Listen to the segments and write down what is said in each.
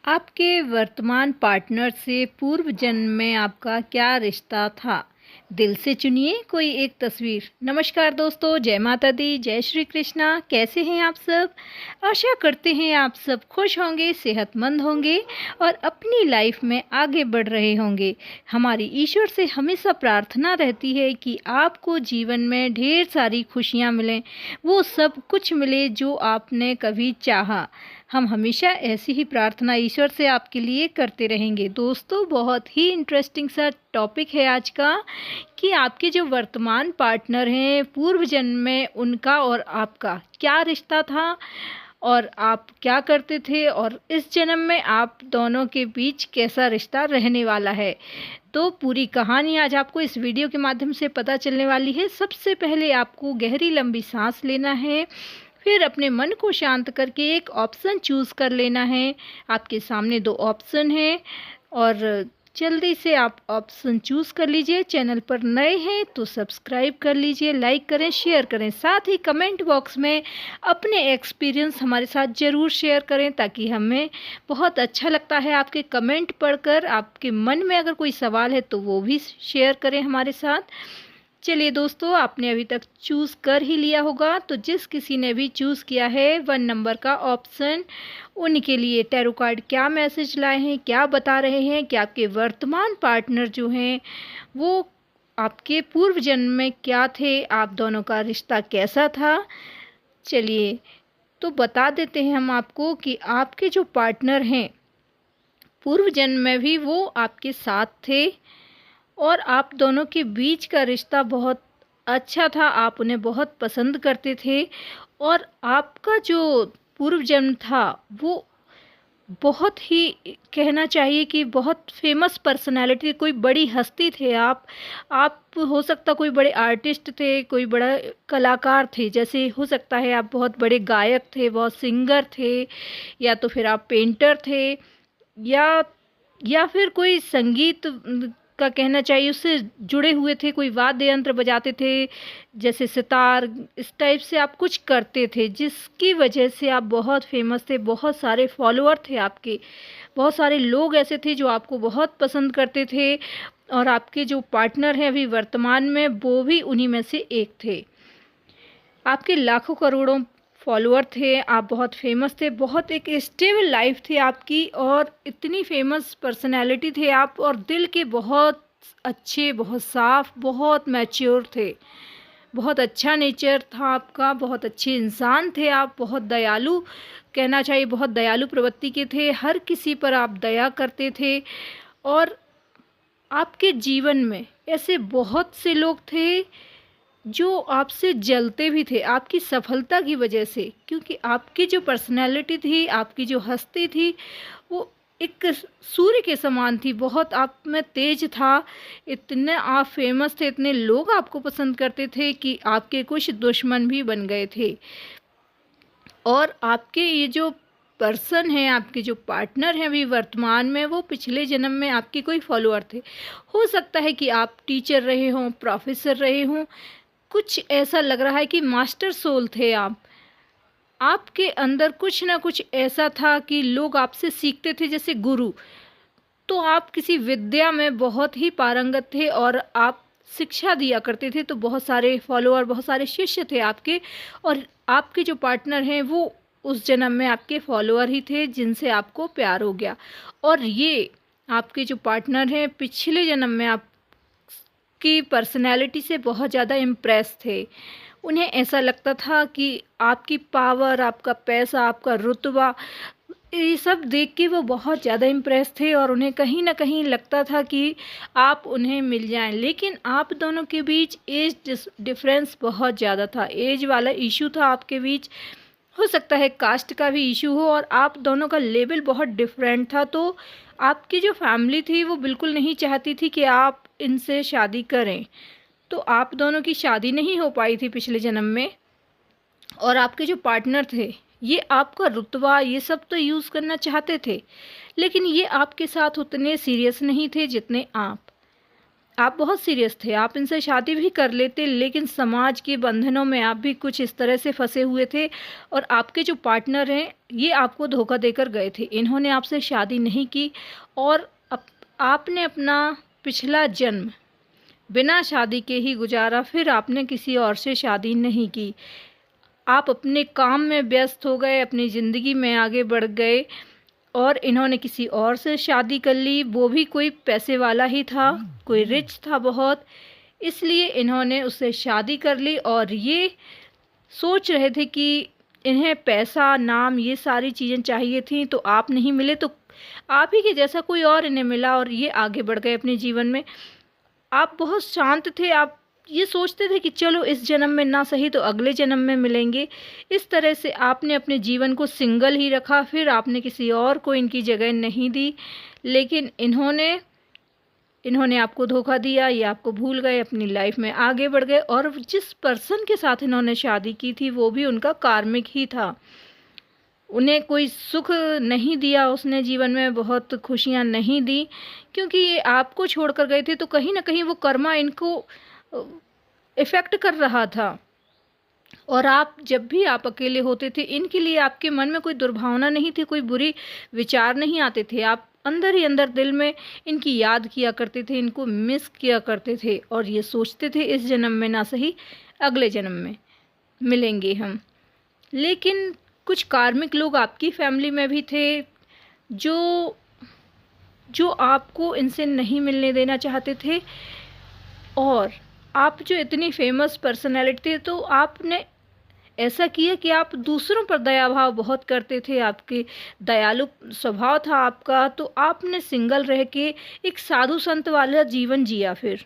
आपके वर्तमान पार्टनर से पूर्व जन्म में आपका क्या रिश्ता था? दिल से चुनिए कोई एक तस्वीर। नमस्कार दोस्तों, जय माता दी, जय श्री कृष्णा। कैसे हैं आप सब? आशा करते हैं आप सब खुश होंगे, सेहतमंद होंगे और अपनी लाइफ में आगे बढ़ रहे होंगे। हमारी ईश्वर से हमेशा प्रार्थना रहती है कि आपको जीवन में ढेर सारी खुशियाँ मिलें, वो सब कुछ मिले जो आपने कभी चाहा। हम हमेशा ऐसी ही प्रार्थना ईश्वर से आपके लिए करते रहेंगे। दोस्तों, बहुत ही इंटरेस्टिंग सा टॉपिक है आज का कि आपके जो वर्तमान पार्टनर हैं, पूर्व जन्म में उनका और आपका क्या रिश्ता था और आप क्या करते थे और इस जन्म में आप दोनों के बीच कैसा रिश्ता रहने वाला है। तो पूरी कहानी आज आपको इस वीडियो के माध्यम से पता चलने वाली है। सबसे पहले आपको गहरी लंबी सांस लेना है, फिर अपने मन को शांत करके एक ऑप्शन चूज़ कर लेना है। आपके सामने 2 ऑप्शन हैं और जल्दी से आप ऑप्शन चूज़ कर लीजिए। चैनल पर नए हैं तो सब्सक्राइब कर लीजिए, लाइक करें, शेयर करें। साथ ही कमेंट बॉक्स में अपने एक्सपीरियंस हमारे साथ ज़रूर शेयर करें, ताकि हमें बहुत अच्छा लगता है आपके कमेंट पढ़कर। आपके मन में अगर कोई सवाल है तो वो भी शेयर करें हमारे साथ। चलिए दोस्तों, आपने अभी तक चूज़ कर ही लिया होगा, तो जिस किसी ने भी चूज़ किया है 1 नंबर का ऑप्शन, उनके लिए टैरो कार्ड क्या मैसेज लाए हैं, क्या बता रहे हैं कि आपके वर्तमान पार्टनर जो हैं वो आपके पूर्व जन्म में क्या थे, आप दोनों का रिश्ता कैसा था। चलिए तो बता देते हैं हम आपको कि आपके जो पार्टनर हैं पूर्व जन्म में भी वो आपके साथ थे और आप दोनों के बीच का रिश्ता बहुत अच्छा था। आप उन्हें बहुत पसंद करते थे और आपका जो पूर्व जन्म था वो बहुत ही, कहना चाहिए कि बहुत फेमस पर्सनालिटी, कोई बड़ी हस्ती थे आप हो सकता कोई बड़े आर्टिस्ट थे, कोई बड़ा कलाकार थे। जैसे हो सकता है आप बहुत बड़े गायक थे, बहुत सिंगर थे, या तो फिर आप पेंटर थे, या फिर कोई संगीत का, कहना चाहिए, उससे जुड़े हुए थे, कोई वाद्य यंत्र बजाते थे जैसे सितार। इस टाइप से आप कुछ करते थे जिसकी वजह से आप बहुत फेमस थे, बहुत सारे फॉलोअर थे आपके, बहुत सारे लोग ऐसे थे जो आपको बहुत पसंद करते थे। और आपके जो पार्टनर हैं अभी वर्तमान में, वो भी उन्हीं में से एक थे। आपके लाखों करोड़ों फॉलोअर थे, आप बहुत फेमस थे, बहुत एक स्टेबल लाइफ थी आपकी और इतनी फेमस पर्सनैलिटी थे आप, और दिल के बहुत अच्छे, बहुत साफ, बहुत मैच्योर थे, बहुत अच्छा नेचर था आपका, बहुत अच्छे इंसान थे आप, बहुत दयालु, कहना चाहिए बहुत दयालु प्रवृत्ति के थे, हर किसी पर आप दया करते थे। और आपके जीवन में ऐसे बहुत से लोग थे जो आपसे जलते भी थे आपकी सफलता की वजह से, क्योंकि आपकी जो पर्सनैलिटी थी, आपकी जो हस्ती थी, वो एक सूर्य के समान थी। बहुत आप में तेज था, इतने आप फेमस थे, इतने लोग आपको पसंद करते थे कि आपके कुछ दुश्मन भी बन गए थे। और आपके ये जो पर्सन हैं, आपके जो पार्टनर हैं अभी वर्तमान में, वो पिछले जन्म में आपके कोई फॉलोअर थे। हो सकता है कि आप टीचर रहे हों, प्रोफेसर रहे हों, कुछ ऐसा लग रहा है कि मास्टर सोल थे आप। आपके अंदर कुछ ना कुछ ऐसा था कि लोग आपसे सीखते थे जैसे गुरु। तो आप किसी विद्या में बहुत ही पारंगत थे और आप शिक्षा दिया करते थे, तो बहुत सारे फॉलोअर, बहुत सारे शिष्य थे आपके। और आपके जो पार्टनर हैं वो उस जन्म में आपके फॉलोअर ही थे जिनसे आपको प्यार हो गया। और ये आपके जो पार्टनर हैं पिछले जन्म में आप की पर्सनैलिटी से बहुत ज़्यादा इम्प्रेस थे। उन्हें ऐसा लगता था कि आपकी पावर, आपका पैसा, आपका रुतबा, ये सब देख के वो बहुत ज़्यादा इम्प्रेस थे और उन्हें कहीं न कहीं लगता था कि आप उन्हें मिल जाएं। लेकिन आप दोनों के बीच एज डिफरेंस बहुत ज़्यादा था, एज वाला इशू था आपके बीच। हो सकता है कास्ट का भी इशू हो, और आप दोनों का लेवल बहुत डिफरेंट था। तो आपकी जो फैमिली थी वो बिल्कुल नहीं चाहती थी कि आप इनसे शादी करें, तो आप दोनों की शादी नहीं हो पाई थी पिछले जन्म में। और आपके जो पार्टनर थे ये आपका रुतबा, ये सब तो यूज़ करना चाहते थे, लेकिन ये आपके साथ उतने सीरियस नहीं थे जितने आप। आप बहुत सीरियस थे, आप इनसे शादी भी कर लेते, लेकिन समाज के बंधनों में आप भी कुछ इस तरह से फंसे हुए थे और आपके जो पार्टनर हैं ये आपको धोखा देकर गए थे। इन्होंने आपसे शादी नहीं की और आपने अपना पिछला जन्म बिना शादी के ही गुजारा, फिर आपने किसी और से शादी नहीं की। आप अपने काम में व्यस्त हो गए, अपनी ज़िंदगी में आगे बढ़ गए और इन्होंने किसी और से शादी कर ली, वो भी कोई पैसे वाला ही था, कोई रिच था बहुत, इसलिए इन्होंने उससे शादी कर ली और ये सोच रहे थे कि इन्हें पैसा, नाम, ये सारी चीज़ें चाहिए थीं, तो आप नहीं मिले तो आप ही के जैसा कोई और इन्हें मिला और ये आगे बढ़ गए अपने जीवन में। आप बहुत शांत थे, आप ये सोचते थे कि चलो इस जन्म में ना सही तो अगले जन्म में मिलेंगे। इस तरह से आपने अपने जीवन को सिंगल ही रखा, फिर आपने किसी और को इनकी जगह नहीं दी, लेकिन इन्होंने आपको धोखा दिया, ये आपको भूल गए, अपनी लाइफ में आगे बढ़ गए और जिस पर्सन के साथ इन्होंने शादी की थी वो भी उनका कार्मिक ही था। उन्हें कोई सुख नहीं दिया उसने जीवन में, बहुत खुशियाँ नहीं दी, क्योंकि ये आपको छोड़कर गए थे तो कहीं न कहीं वो कर्मा इनको इफ़ेक्ट कर रहा था। और आप जब भी आप अकेले होते थे, इनके लिए आपके मन में कोई दुर्भावना नहीं थी, कोई बुरी विचार नहीं आते थे। आप अंदर ही अंदर दिल में इनकी याद किया करते थे, इनको मिस किया करते थे और ये सोचते थे इस जन्म में ना सही अगले जन्म में मिलेंगे हम। लेकिन कुछ कार्मिक लोग आपकी फैमिली में भी थे जो आपको इनसे नहीं मिलने देना चाहते थे। और आप जो इतनी फेमस पर्सनैलिटी थे तो आपने ऐसा किया कि आप दूसरों पर दया भाव बहुत करते थे, आपके दयालु स्वभाव था आपका, तो आपने सिंगल रह के एक साधु संत वाला जीवन जिया फिर।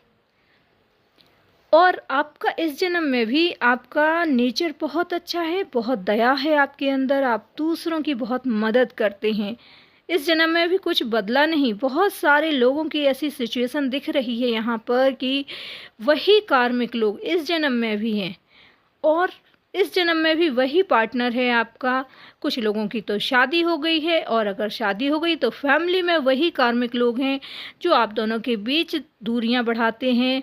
और आपका इस जन्म में भी आपका नेचर बहुत अच्छा है, बहुत दया है आपके अंदर, आप दूसरों की बहुत मदद करते हैं। इस जन्म में भी कुछ बदला नहीं। बहुत सारे लोगों की ऐसी सिचुएशन दिख रही है यहाँ पर कि वही कार्मिक लोग इस जन्म में भी हैं और इस जन्म में भी वही पार्टनर है आपका। कुछ लोगों की तो शादी हो गई है और अगर शादी हो गई तो फैमिली में वही कार्मिक लोग हैं जो आप दोनों के बीच दूरियां बढ़ाते हैं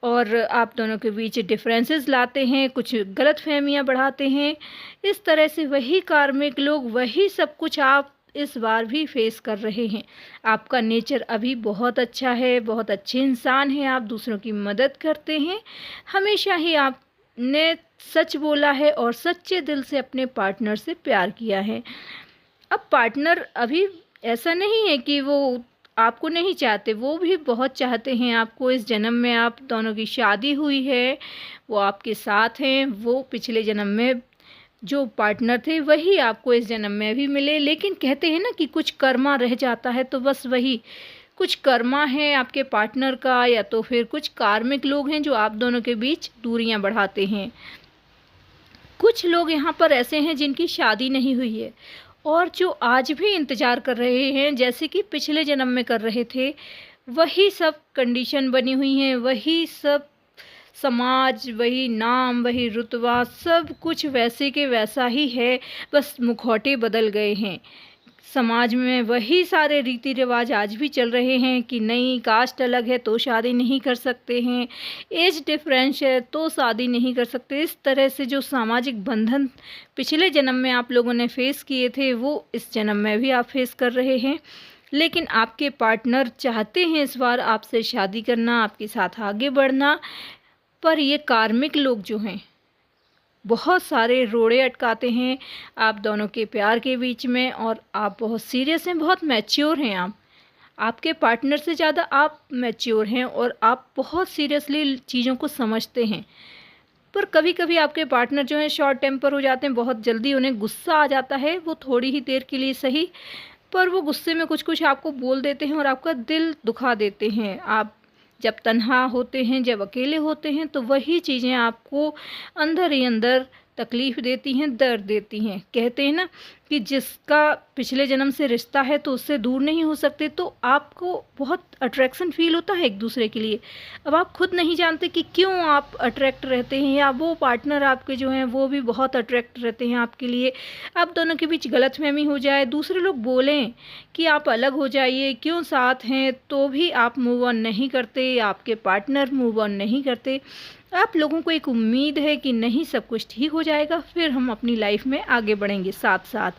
और आप दोनों के बीच डिफरेंसेस लाते हैं, कुछ गलतफहमियां बढ़ाते हैं। इस तरह से वही कार्मिक लोग, वही सब कुछ आप इस बार भी फेस कर रहे हैं। आपका नेचर अभी बहुत अच्छा है, बहुत अच्छे इंसान हैं, आप दूसरों की मदद करते हैं, हमेशा ही आपने सच बोला है और सच्चे दिल से अपने पार्टनर से प्यार किया है। अब पार्टनर अभी ऐसा नहीं है कि वो आपको नहीं चाहते, वो भी बहुत चाहते हैं आपको। इस जन्म में आप दोनों की शादी हुई है, वो आपके साथ हैं, वो पिछले जन्म में जो पार्टनर थे वही आपको इस जन्म में भी मिले। लेकिन कहते हैं ना कि कुछ कर्मा रह जाता है, तो बस वही कुछ कर्मा है आपके पार्टनर का, या तो फिर कुछ कार्मिक लोग हैं जो आप दोनों के बीच दूरियां बढ़ाते हैं। कुछ लोग यहाँ पर ऐसे हैं जिनकी शादी नहीं हुई है और जो आज भी इंतज़ार कर रहे हैं, जैसे कि पिछले जन्म में कर रहे थे। वही सब कंडीशन बनी हुई हैं, वही सब समाज, वही नाम, वही रुतबा, सब कुछ वैसे के वैसा ही है, बस मुखौटे बदल गए हैं। समाज में वही सारे रीति रिवाज आज भी चल रहे हैं कि नहीं, कास्ट अलग है तो शादी नहीं कर सकते हैं, एज डिफरेंस है तो शादी नहीं कर सकते। इस तरह से जो सामाजिक बंधन पिछले जन्म में आप लोगों ने फेस किए थे, वो इस जन्म में भी आप फेस कर रहे हैं। लेकिन आपके पार्टनर चाहते हैं इस बार आपसे शादी करना, आपके साथ आगे बढ़ना, पर ये कार्मिक लोग जो हैं बहुत सारे रोड़े अटकाते हैं आप दोनों के प्यार के बीच में। और आप बहुत सीरियस हैं, बहुत मैच्योर हैं, आपके पार्टनर से ज़्यादा आप मैच्योर हैं और आप बहुत सीरियसली चीज़ों को समझते हैं। पर कभी कभी आपके पार्टनर जो हैं शॉर्ट टेम्पर हो जाते हैं, बहुत जल्दी उन्हें गुस्सा आ जाता है, वो थोड़ी ही देर के लिए सही, पर वो गुस्से में कुछ कुछ आपको बोल देते हैं और आपका दिल दुखा देते हैं। आप जब तन्हा होते हैं, जब अकेले होते हैं, तो वही चीज़ें आपको अंदर ही अंदर तकलीफ़ देती हैं, दर्द देती हैं। कहते हैं ना कि जिसका पिछले जन्म से रिश्ता है तो उससे दूर नहीं हो सकते, तो आपको बहुत अट्रैक्शन फ़ील होता है एक-दूसरे के लिए। अब आप खुद नहीं जानते कि क्यों आप अट्रैक्ट रहते हैं, या वो पार्टनर आपके जो हैं वो भी बहुत अट्रैक्ट रहते हैं आपके लिए। आप दोनों के बीच गलतफ़हमी हो जाए, दूसरे लोग बोलें कि आप अलग हो जाइए, क्यों साथ हैं, तो भी आप मूव ऑन नहीं करते, आपके पार्टनर मूव ऑन नहीं करते। आप लोगों को एक उम्मीद है कि नहीं, सब कुछ ठीक हो जाएगा, फिर हम अपनी लाइफ में आगे बढ़ेंगे साथ-साथ।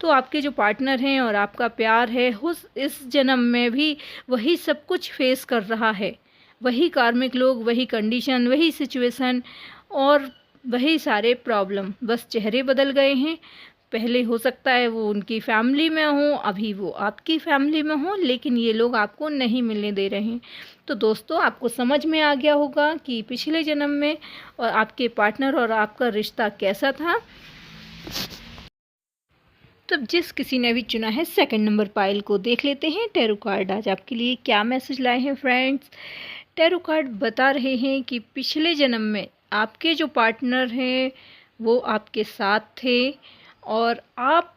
तो आपके जो पार्टनर हैं और आपका प्यार है, उस इस जन्म में भी वही सब कुछ फेस कर रहा है। वही कार्मिक लोग, वही कंडीशन, वही सिचुएशन और वही सारे प्रॉब्लम, बस चेहरे बदल गए हैं। पहले हो सकता है वो उनकी फैमिली में हों, अभी वो आपकी फैमिली में हों, लेकिन ये लोग आपको नहीं मिलने दे रहे हैं। तो दोस्तों, आपको समझ में आ गया होगा कि पिछले जन्म में और आपके पार्टनर और आपका रिश्ता कैसा था। तब जिस किसी ने भी चुना है सेकंड नंबर पाइल को देख लेते हैं। टैरो कार्ड आज आपके लिए क्या मैसेज लाए हैं फ्रेंड्स। टैरो कार्ड बता रहे हैं कि पिछले जन्म में आपके जो पार्टनर हैं वो आपके साथ थे और आप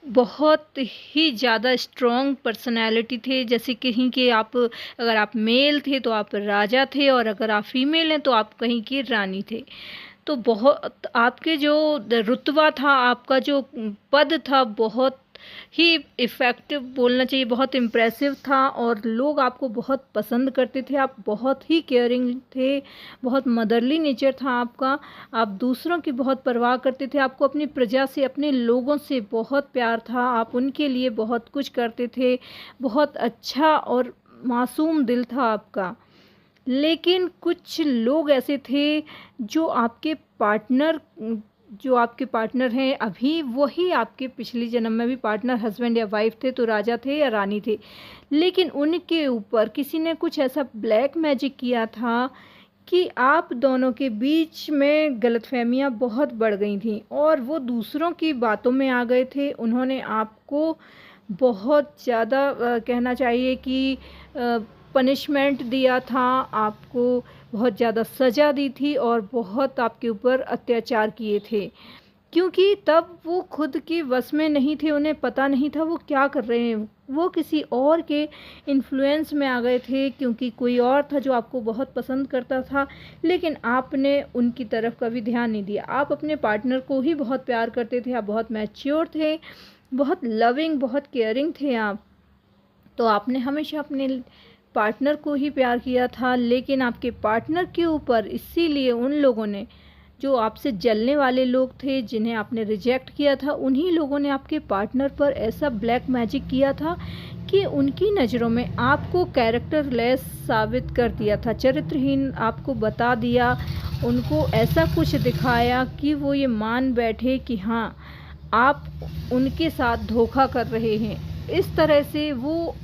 बहुत ही ज़्यादा स्ट्रॉन्ग पर्सनैलिटी थे। जैसे कहीं के आप, अगर आप मेल थे तो आप राजा थे, और अगर आप फीमेल हैं तो आप कहीं की रानी थे। तो बहुत आपके जो रुतबा था, आपका जो पद था, बहुत ही इफ़ेक्टिव बोलना चाहिए, बहुत इम्प्रेसिव था और लोग आपको बहुत पसंद करते थे। आप बहुत ही केयरिंग थे, बहुत मदरली नेचर था आपका। आप दूसरों की बहुत परवाह करते थे, आपको अपनी प्रजा से, अपने लोगों से बहुत प्यार था। आप उनके लिए बहुत कुछ करते थे, बहुत अच्छा और मासूम दिल था आपका। लेकिन कुछ लोग ऐसे थे जो आपके पार्टनर जो आपके पार्टनर हैं अभी, वही आपके पिछले जन्म में भी पार्टनर, हस्बैंड या वाइफ थे, तो राजा थे या रानी थे। लेकिन उनके ऊपर किसी ने कुछ ऐसा ब्लैक मैजिक किया था कि आप दोनों के बीच में गलतफहमियां बहुत बढ़ गई थीं और वो दूसरों की बातों में आ गए थे। उन्होंने आपको बहुत ज़्यादा कहना चाहिए कि पनिशमेंट दिया था, आपको बहुत ज़्यादा सज़ा दी थी और बहुत आपके ऊपर अत्याचार किए थे। क्योंकि तब वो खुद के वश में नहीं थे, उन्हें पता नहीं था वो क्या कर रहे हैं। वो किसी और के इन्फ्लुएंस में आ गए थे, क्योंकि कोई और था जो आपको बहुत पसंद करता था, लेकिन आपने उनकी तरफ कभी ध्यान नहीं दिया। आप अपने पार्टनर को ही बहुत प्यार करते थे, आप बहुत मैच्योर थे, बहुत लविंग, बहुत केयरिंग थे आप। तो आपने हमेशा अपने पार्टनर को ही प्यार किया था, लेकिन आपके पार्टनर के ऊपर इसीलिए उन लोगों ने, जो आपसे जलने वाले लोग थे, जिन्हें आपने रिजेक्ट किया था, उन्हीं लोगों ने आपके पार्टनर पर ऐसा ब्लैक मैजिक किया था कि उनकी नज़रों में आपको कैरेक्टरलेस साबित कर दिया था, चरित्रहीन आपको बता दिया। उनको ऐसा कुछ दिखाया कि वो ये मान बैठे कि हाँ, आप उनके साथ धोखा कर रहे हैं। इस तरह से वो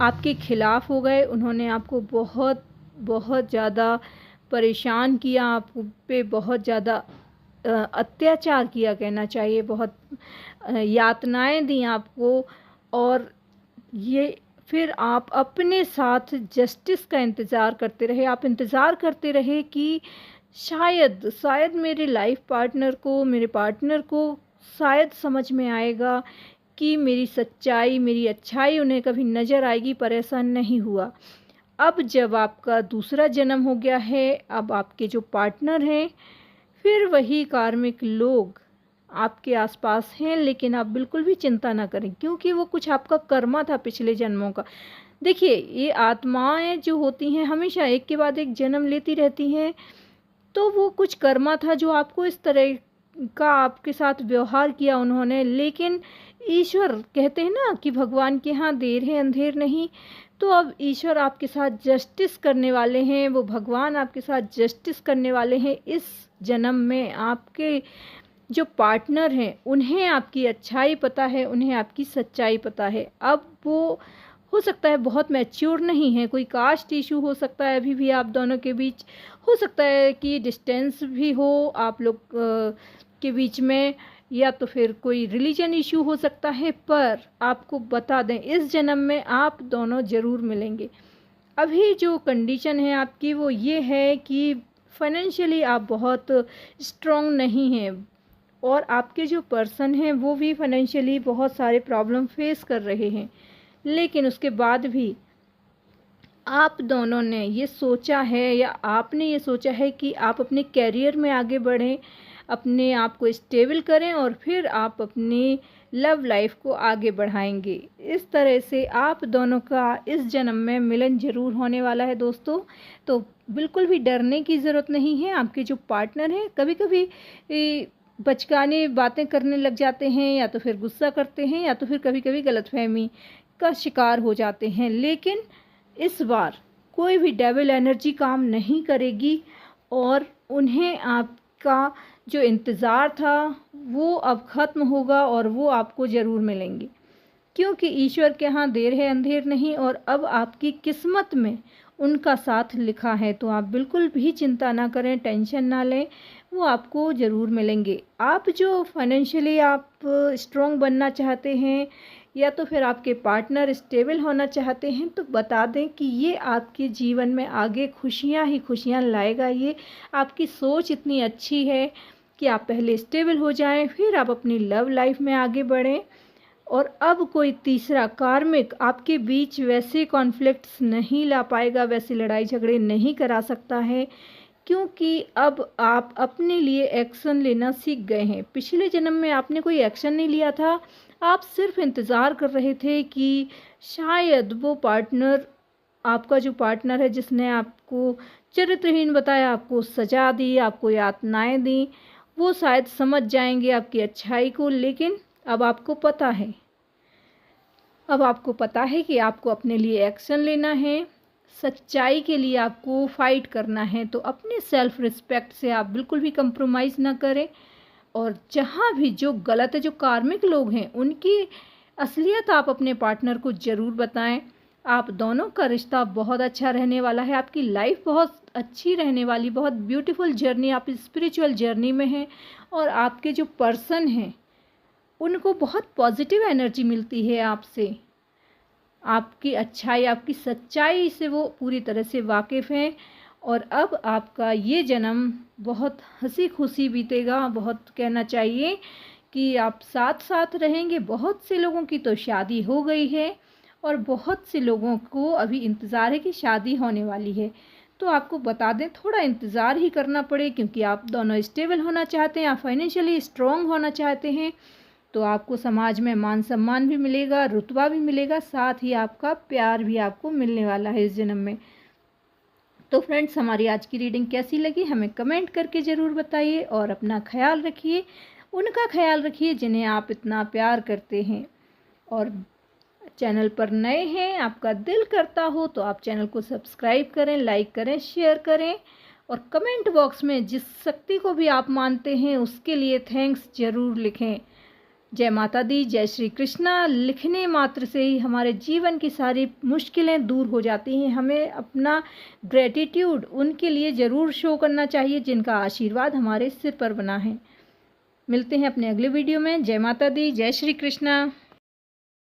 आपके खिलाफ़ हो गए। उन्होंने आपको बहुत बहुत ज़्यादा परेशान किया, आप पे बहुत ज़्यादा अत्याचार किया कहना चाहिए, बहुत यातनाएं दी आपको। और ये फिर आप अपने साथ जस्टिस का इंतज़ार करते रहे। आप इंतज़ार करते रहे कि शायद मेरे लाइफ पार्टनर को, मेरे पार्टनर को शायद समझ में आएगा कि मेरी सच्चाई, मेरी अच्छाई उन्हें कभी नज़र आएगी, पर ऐसा नहीं हुआ। अब जब आपका दूसरा जन्म हो गया है, अब आपके जो पार्टनर हैं, फिर वही कार्मिक लोग आपके आसपास हैं, लेकिन आप बिल्कुल भी चिंता ना करें, क्योंकि वो कुछ आपका कर्मा था पिछले जन्मों का। देखिए, ये आत्माएं जो होती हैं हमेशा एक के बाद एक जन्म लेती रहती हैं, तो वो कुछ कर्मा था जो आपको इस तरह का आपके साथ व्यवहार किया उन्होंने। लेकिन ईश्वर कहते हैं ना कि भगवान के यहाँ देर है अंधेर नहीं। तो अब ईश्वर आपके साथ जस्टिस करने वाले हैं, वो भगवान आपके साथ जस्टिस करने वाले हैं इस जन्म में। आपके जो पार्टनर हैं उन्हें आपकी अच्छाई पता है, उन्हें आपकी सच्चाई पता है। अब वो हो सकता है बहुत मैच्योर नहीं है, कोई कास्ट इशू हो सकता है अभी भी आप दोनों के बीच, हो सकता है कि डिस्टेंस भी हो आप लोग के बीच में, या तो फिर कोई रिलीजन इशू हो सकता है। पर आपको बता दें, इस जन्म में आप दोनों ज़रूर मिलेंगे। अभी जो कंडीशन है आपकी वो ये है कि फाइनेंशियली आप बहुत स्ट्रॉन्ग नहीं हैं और आपके जो पर्सन हैं वो भी फाइनेंशियली बहुत सारे प्रॉब्लम फेस कर रहे हैं, लेकिन उसके बाद भी आप दोनों ने ये सोचा है या आपने ये सोचा है कि आप अपने करियर में आगे बढ़ें, अपने आप को स्टेबल करें और फिर आप अपनी लव लाइफ को आगे बढ़ाएंगे। इस तरह से आप दोनों का इस जन्म में मिलन ज़रूर होने वाला है दोस्तों। तो बिल्कुल भी डरने की ज़रूरत नहीं है। आपके जो पार्टनर हैं कभी कभी बचकाने बातें करने लग जाते हैं, या तो फिर गुस्सा करते हैं, या तो फिर कभी कभी गलतफहमी का शिकार हो जाते हैं, लेकिन इस बार कोई भी डेविल एनर्जी काम नहीं करेगी और उन्हें आपका जो इंतज़ार था वो अब ख़त्म होगा और वो आपको ज़रूर मिलेंगे, क्योंकि ईश्वर के यहाँ देर है अंधेर नहीं और अब आपकी किस्मत में उनका साथ लिखा है। तो आप बिल्कुल भी चिंता ना करें, टेंशन ना लें, वो आपको ज़रूर मिलेंगे। आप जो फाइनेंशियली आप स्ट्रॉन्ग बनना चाहते हैं या तो फिर आपके पार्टनर स्टेबल होना चाहते हैं, तो बता दें कि ये आपके जीवन में आगे खुशियाँ ही खुशियाँ लाएगा। ये आपकी सोच इतनी अच्छी है कि आप पहले स्टेबल हो जाएं, फिर आप अपनी लव लाइफ में आगे बढ़ें और अब कोई तीसरा कार्मिक आपके बीच वैसे कॉन्फ्लिक्ट्स नहीं ला पाएगा, वैसे लड़ाई झगड़े नहीं करा सकता है, क्योंकि अब आप अपने लिए एक्शन लेना सीख गए हैं। पिछले जन्म में आपने कोई एक्शन नहीं लिया था, आप सिर्फ इंतज़ार कर रहे थे कि शायद वो पार्टनर, आपका जो पार्टनर है जिसने आपको चरित्रहीन बताया, आपको सजा दी, आपको यातनाएं दी, वो शायद समझ जाएंगे आपकी अच्छाई को। लेकिन अब आपको पता है, अब आपको पता है कि आपको अपने लिए एक्शन लेना है, सच्चाई के लिए आपको फ़ाइट करना है। तो अपने सेल्फ़ रिस्पेक्ट से आप बिल्कुल भी कंप्रोमाइज़ ना करें और जहाँ भी जो गलत है, जो कार्मिक लोग हैं, उनकी असलियत आप अपने पार्टनर को ज़रूर बताएं। आप दोनों का रिश्ता बहुत अच्छा रहने वाला है, आपकी लाइफ बहुत अच्छी रहने वाली, बहुत ब्यूटीफुल जर्नी, आप स्पिरिचुअल जर्नी में हैं और आपके जो पर्सन हैं उनको बहुत पॉजिटिव एनर्जी मिलती है आपसे, आपकी अच्छाई, आपकी सच्चाई से वो पूरी तरह से वाकिफ़ हैं और अब आपका ये जन्म बहुत हंसी खुशी बीतेगा। बहुत कहना चाहिए कि आप साथ साथ रहेंगे। बहुत से लोगों की तो शादी हो गई है और बहुत से लोगों को अभी इंतज़ार है कि शादी होने वाली है। तो आपको बता दें, थोड़ा इंतज़ार ही करना पड़े, क्योंकि आप दोनों स्टेबल होना चाहते हैं, आप फाइनेंशियली स्ट्रॉन्ग होना चाहते हैं। तो आपको समाज में मान सम्मान भी मिलेगा, रुतबा भी मिलेगा, साथ ही आपका प्यार भी आपको मिलने वाला है इस जन्म में। तो फ्रेंड्स, हमारी आज की रीडिंग कैसी लगी हमें कमेंट करके ज़रूर बताइए और अपना ख्याल रखिए, उनका ख्याल रखिए जिन्हें आप इतना प्यार करते हैं। और चैनल पर नए हैं, आपका दिल करता हो तो आप चैनल को सब्सक्राइब करें, लाइक करें, शेयर करें और कमेंट बॉक्स में जिस शक्ति को भी आप मानते हैं उसके लिए थैंक्स ज़रूर लिखें। जय माता दी, जय श्री कृष्णा लिखने मात्र से ही हमारे जीवन की सारी मुश्किलें दूर हो जाती हैं। हमें अपना ग्रेटिट्यूड उनके लिए ज़रूर शो करना चाहिए जिनका आशीर्वाद हमारे सिर पर बना है। मिलते हैं अपने अगले वीडियो में। जय माता दी, जय श्री कृष्णा।